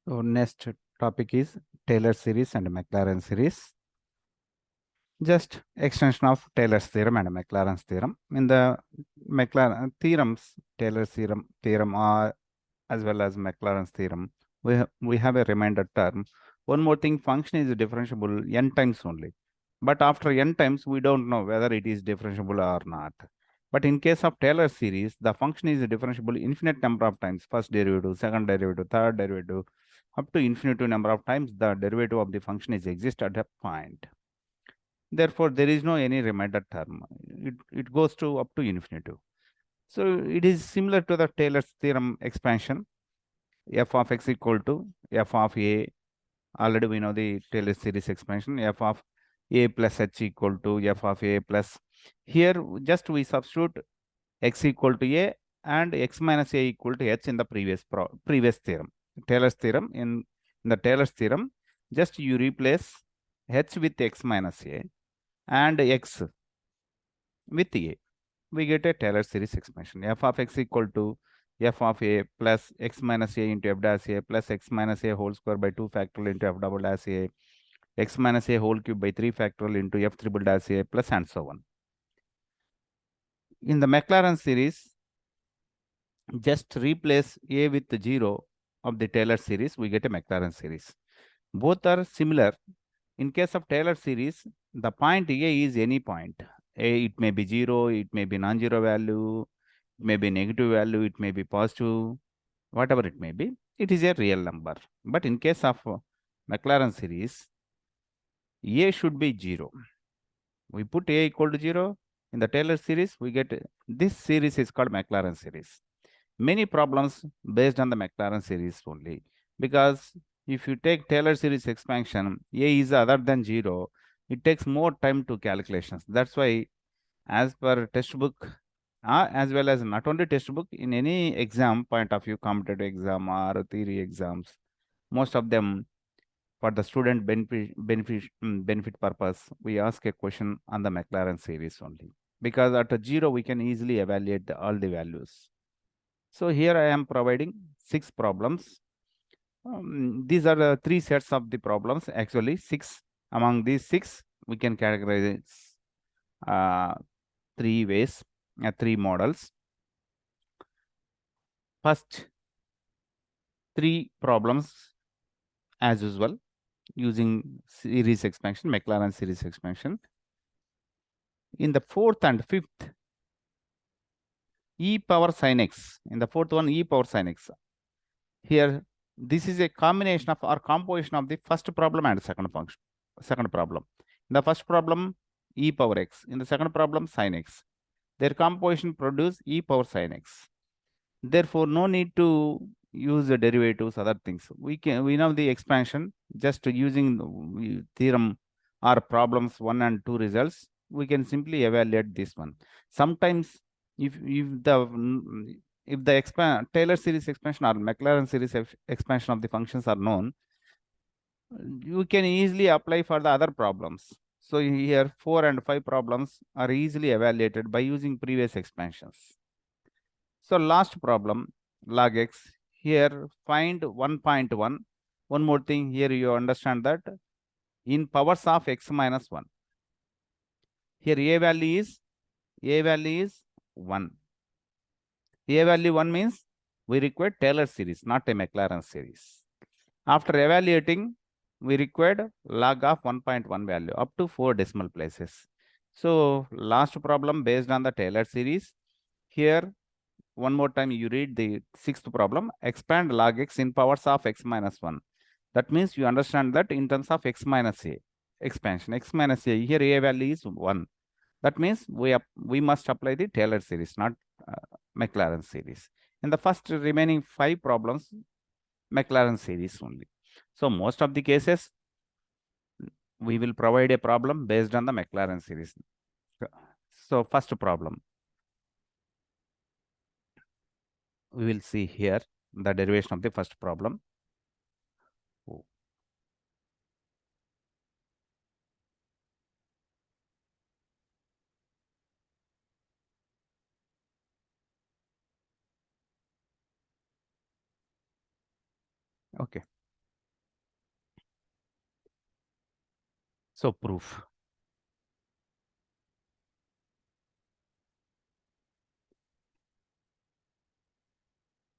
So next topic is Taylor series and Maclaurin series. Just extension of Taylor's theorem and Maclaurin's theorem. In the Maclaurin theorems, Taylor's theorem are as well as Maclaurin's theorem, we have a reminder term. One more thing, function is differentiable n times only. But after n times, we don't know whether it is differentiable or not. But in case of Taylor series, the function is differentiable infinite number of times. First derivative, second derivative, third derivative, up to infinite number of times the derivative of the function is exist at a point. Therefore, there is no any remainder term. It goes to up to infinitive. So it is similar to the Taylor's theorem expansion. F of x equal to f of a. Already we know the Taylor series expansion. F of a plus h equal to f of a plus. Here just we substitute x equal to a and x minus a equal to h in the previous theorem. Taylor's theorem in the Taylor's theorem, just you replace h with x minus a and x with a. We get a Taylor series expansion. F of x equal to f of a plus x minus a into f dash a plus x minus a whole square by 2 factorial into f double dash a, x minus a whole cube by 3 factorial into f triple dash a plus and so on. In the Maclaurin series, just replace a with 0 of the Taylor series, we get a Maclaurin series. Both are similar. In case of Taylor series, the point A is any point. It may be 0, it may be non-zero value, it may be negative value, it may be positive, whatever it may be, it is a real number. But in case of Maclaurin series, A should be 0. We put A equal to 0. In the Taylor series, we get this series is called Maclaurin series. Many problems based on the Maclaurin series only, because if you take Taylor series expansion, A is other than 0, it takes more time to calculations. That's why as per textbook, as well as not only textbook, in any exam point of view, competitive exam or theory exams, most of them for the student benefit purpose, we ask a question on the Maclaurin series only, because at a 0 we can easily evaluate all the values. So here I am providing 6 problems. These are the 3 sets of the problems. Actually, 6 among these 6 we can categorize 3 ways, 3 models. First 3 problems as usual using series expansion, Maclaurin series expansion. In the fourth and fifth, e power sin x. In the fourth one, e power sin x. Here, this is a combination of or composition of the first problem and second function. Second problem. In the first problem, e power x. In the second problem, sin x. Their composition produce e power sin x. Therefore, no need to use the derivatives, other things. We know the expansion just using the theorem or problems 1 and 2 results. We can simply evaluate this one. Sometimes, if the Taylor series expansion or Maclaurin series expansion of the functions are known, you can easily apply for the other problems. So here 4 and 5 problems are easily evaluated by using previous expansions. So last problem, log x. Here find 1.1. One more thing here, you understand that in powers of x minus 1. Here a value is 1. A value 1 means we require Taylor series, not a Maclaurin series. After evaluating, we required log of 1.1 value up to 4 decimal places. So last problem based on the Taylor series. Here one more time you read the 6th problem, expand log x in powers of x minus 1. That means you understand that in terms of x minus a expansion, x minus a, here a value is 1. That means we must apply the Taylor series, not Maclaurin series. In the first remaining 5 problems, Maclaurin series only. So most of the cases, we will provide a problem based on the Maclaurin series. So first problem, we will see here the derivation of the first problem. Okay. So proof.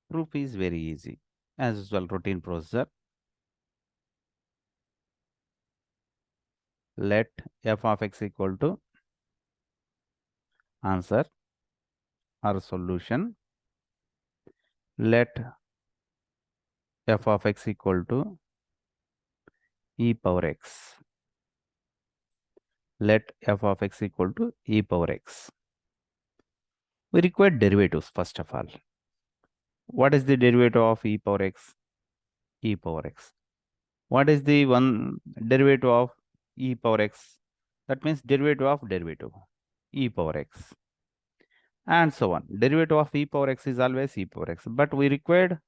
Proof is very easy. As usual, routine procedure. Let f of x equal to answer or solution. Let f of x equal to e power x. Let f of x equal to e power x. We require derivatives first of all. What is the derivative of e power x? E power x. What is the one derivative of e power x? That means derivative of derivative, e power x. And so on. Derivative of e power x is always e power x. But we required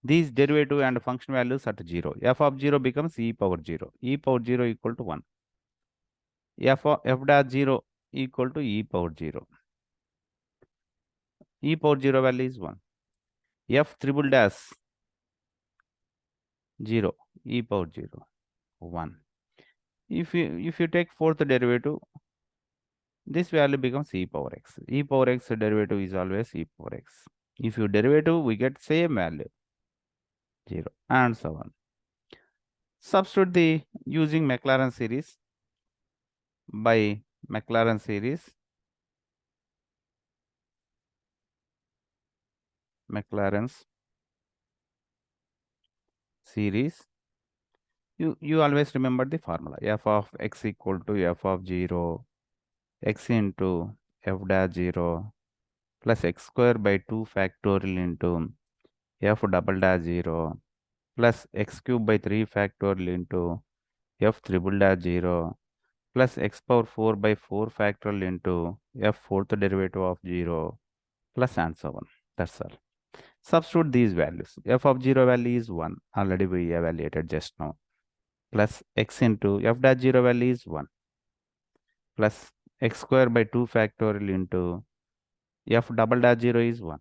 these derivative and function values at 0. F of 0 becomes e power 0. E power 0 equal to 1. F dash 0 equal to e power 0. E power 0 value is 1. F triple dash 0 e power 0 1. If you take fourth derivative, this value becomes e power x. E power x derivative is always e power x. If you derivative, we get same value 0 and so on. Substitute the using Maclaurin series by Maclaurin series. Maclaurin's series. You always remember the formula. F of x equal to f of 0 x into f dash 0 plus x square by 2 factorial into f double dash 0 plus x cube by 3 factorial into f triple dash 0 plus x power 4 by 4 factorial into f fourth derivative of 0 plus and so on. That's all. Substitute these values. F of 0 value is 1. Already we evaluated just now. Plus x into f dash 0 value is 1. Plus x square by 2 factorial into f double dash 0 is 1.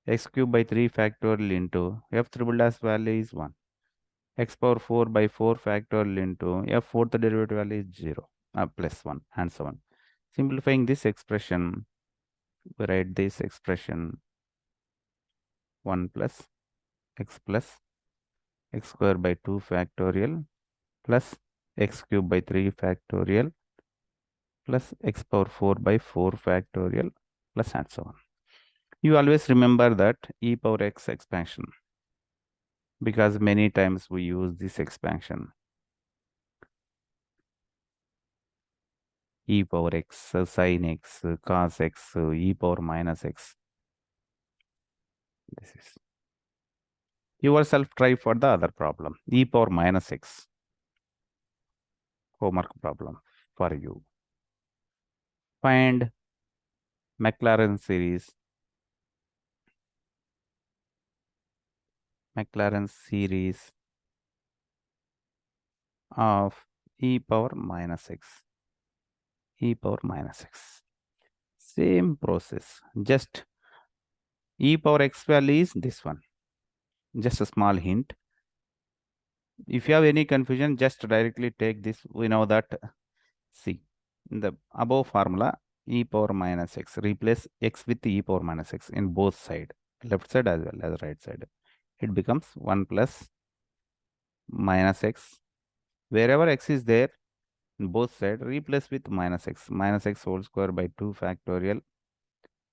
X cube by 3 factorial into f triple dash value is 1. X power 4 by 4 factorial into f fourth derivative value is 0 plus 1 and so on. Simplifying this expression, we write this expression 1 plus x square by 2 factorial plus x cube by 3 factorial plus x power 4 by 4 factorial plus and so on. You always remember that e power x expansion because many times we use this expansion. E power x, sin x, cos x, e power minus x. This is. Yourself try for the other problem. E power minus x. Homework problem for you. Find Maclaurin series. Maclaurin series of e power minus x. E power minus x. Same process. Just e power x value is this one. Just a small hint. If you have any confusion, just directly take this. We know that. See, in the above formula, e power minus x. Replace x with e power minus x in both side, left side as well as right side. It becomes 1 plus minus x. Wherever x is there, in both side, replace with minus x whole square by 2 factorial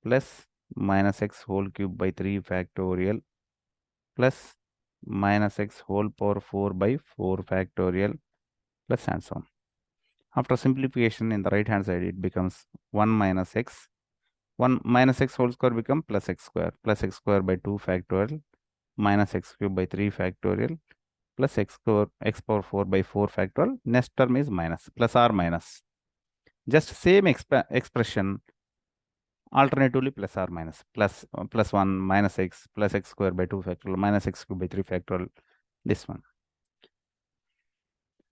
plus minus x whole cube by 3 factorial plus minus x whole power 4 by 4 factorial plus and so on. After simplification in the right hand side, it becomes 1 minus x. 1 minus x whole square become plus x square by 2 factorial minus x cube by 3 factorial plus x power 4 by 4 factorial. Next term is minus, plus or minus. Just same expression, alternatively plus or minus, plus 1 minus x plus x square by 2 factorial minus x cube by 3 factorial, this one.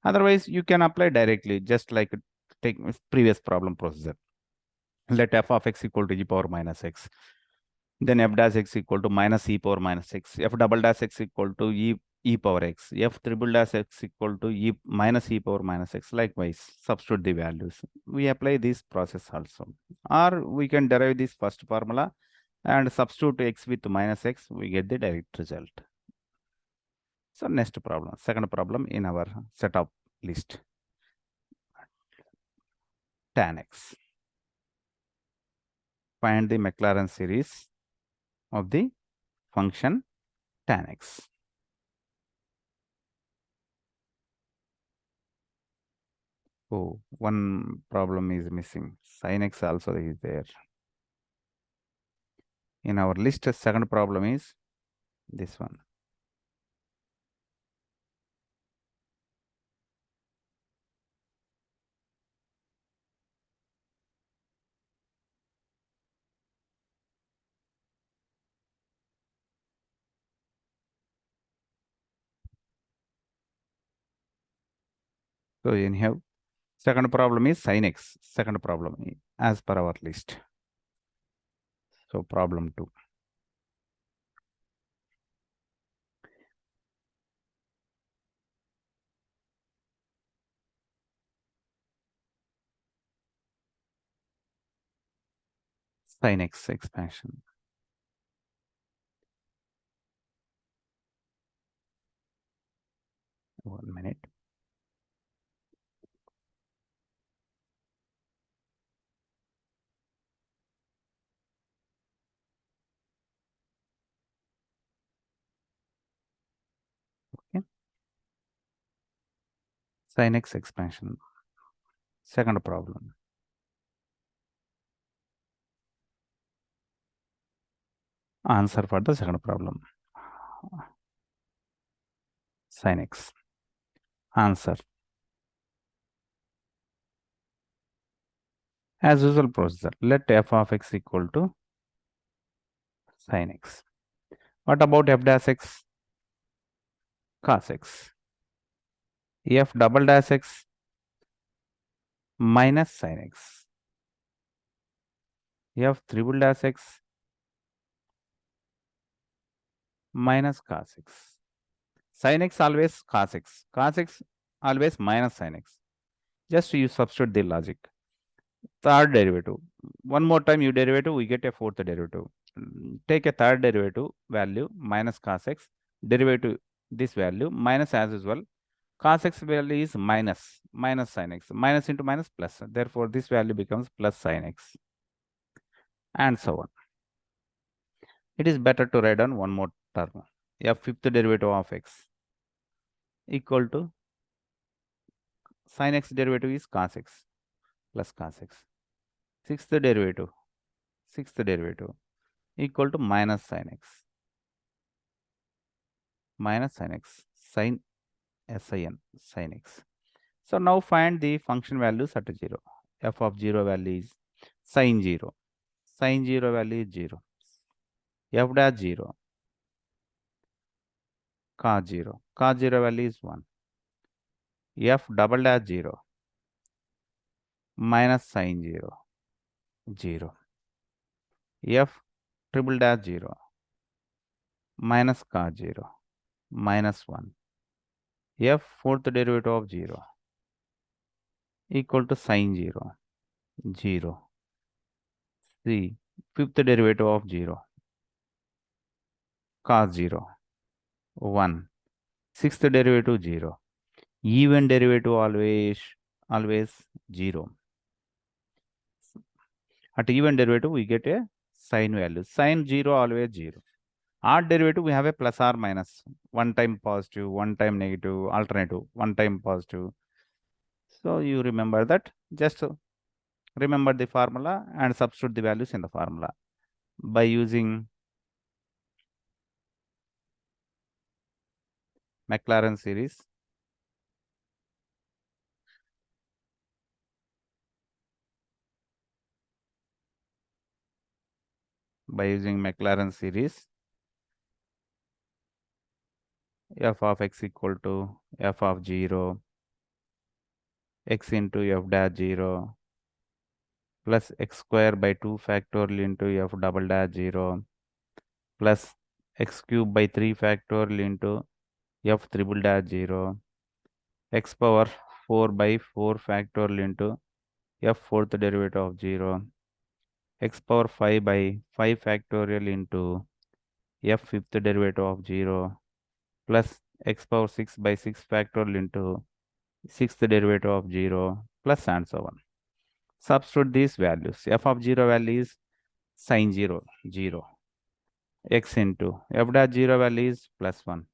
Otherwise, you can apply directly, just like take previous problem procedure. Let f of x equal to e power minus x. Then f dash x equal to minus e power minus x. F double dash x equal to e e power x. F triple dash x equal to e minus e power minus x. Likewise, substitute the values. We apply this process also. Or we can derive this first formula and substitute x with minus x. We get the direct result. So next problem, second problem in our setup list. Tan x. Find the Maclaurin series of the function tan x. Oh, one problem is missing. Sin x also is there. In our list, second problem is this one. So anyhow, second problem is sin x. Second problem as per our list. So problem 2. Sin x expansion. One minute. Okay. Sin x expansion. Second problem. Answer for the second problem. Sin x. Answer. As usual procedure, let f of x equal to sin x. What about f dash x? Cos x. F double dash x minus sin x. F triple dash x minus cos x. Sin x always cos x. Cos x always minus sin x. Just you substitute the logic. Third derivative. One more time you derivative, we get a fourth derivative. Take a third derivative value minus cos x. Derivative this value minus as usual. Cos x value is minus sin x. Minus into minus plus. Therefore, this value becomes plus sin x. And so on. It is better to write down one more term. F fifth derivative of x equal to sin x derivative is cos x plus cos x. Sixth derivative equal to minus sin x. Minus sin x sin sin x. So now find the function values at 0. F of 0 value is sin 0. Sin 0 value is 0. F dash 0. Cos 0. Cos 0 value is 1. F double dash 0. Minus sin 0. 0. F triple dash 0. Minus cos 0. Minus 1. F fourth derivative of 0 equal to sin 0. 0. C fifth derivative of 0. Cos 0. 1. Sixth derivative 0. Even derivative always 0. At even derivative we get a sin value. Sin 0 always 0. Odd derivative we have a plus or minus. One time positive, one time negative, alternative, one time positive. So you remember that. Just remember the formula and substitute the values in the formula by using Maclaurin series. By using Maclaurin series, f of x equal to f of 0, x into f dash 0 plus x square by 2 factorial into f double dash 0 plus x cube by 3 factorial into f triple dash 0, x power 4 by 4 factorial into f fourth derivative of 0, x power 5 by 5 factorial into f fifth derivative of 0, plus x power 6 by 6 factorial into sixth derivative of 0, plus and so on. Substitute these values. F of 0 value is sine 0, 0. X into f dash 0 value is plus 1.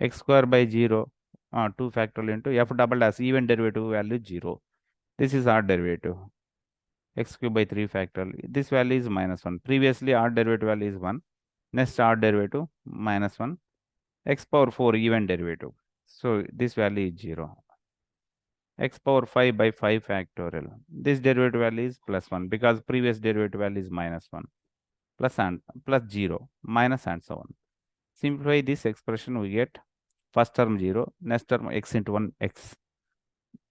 X square by 0, 2 factorial into f double dash even derivative value 0. This is odd derivative. X cube by 3 factorial. This value is minus 1. Previously odd derivative value is 1. Next odd derivative minus 1. X power 4 even derivative. So this value is 0. X power 5 by 5 factorial. This derivative value is plus 1 because previous derivative value is minus 1. Plus 0, minus and so on. Simplify this expression, we get first term 0, next term x into 1 x.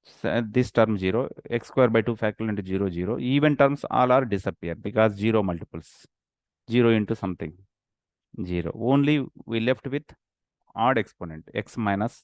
So, this term 0, x square by 2 factorial into 0, 0. Even terms all are disappear because 0 multiples. 0 into something, 0. Only we left with odd exponent, x minus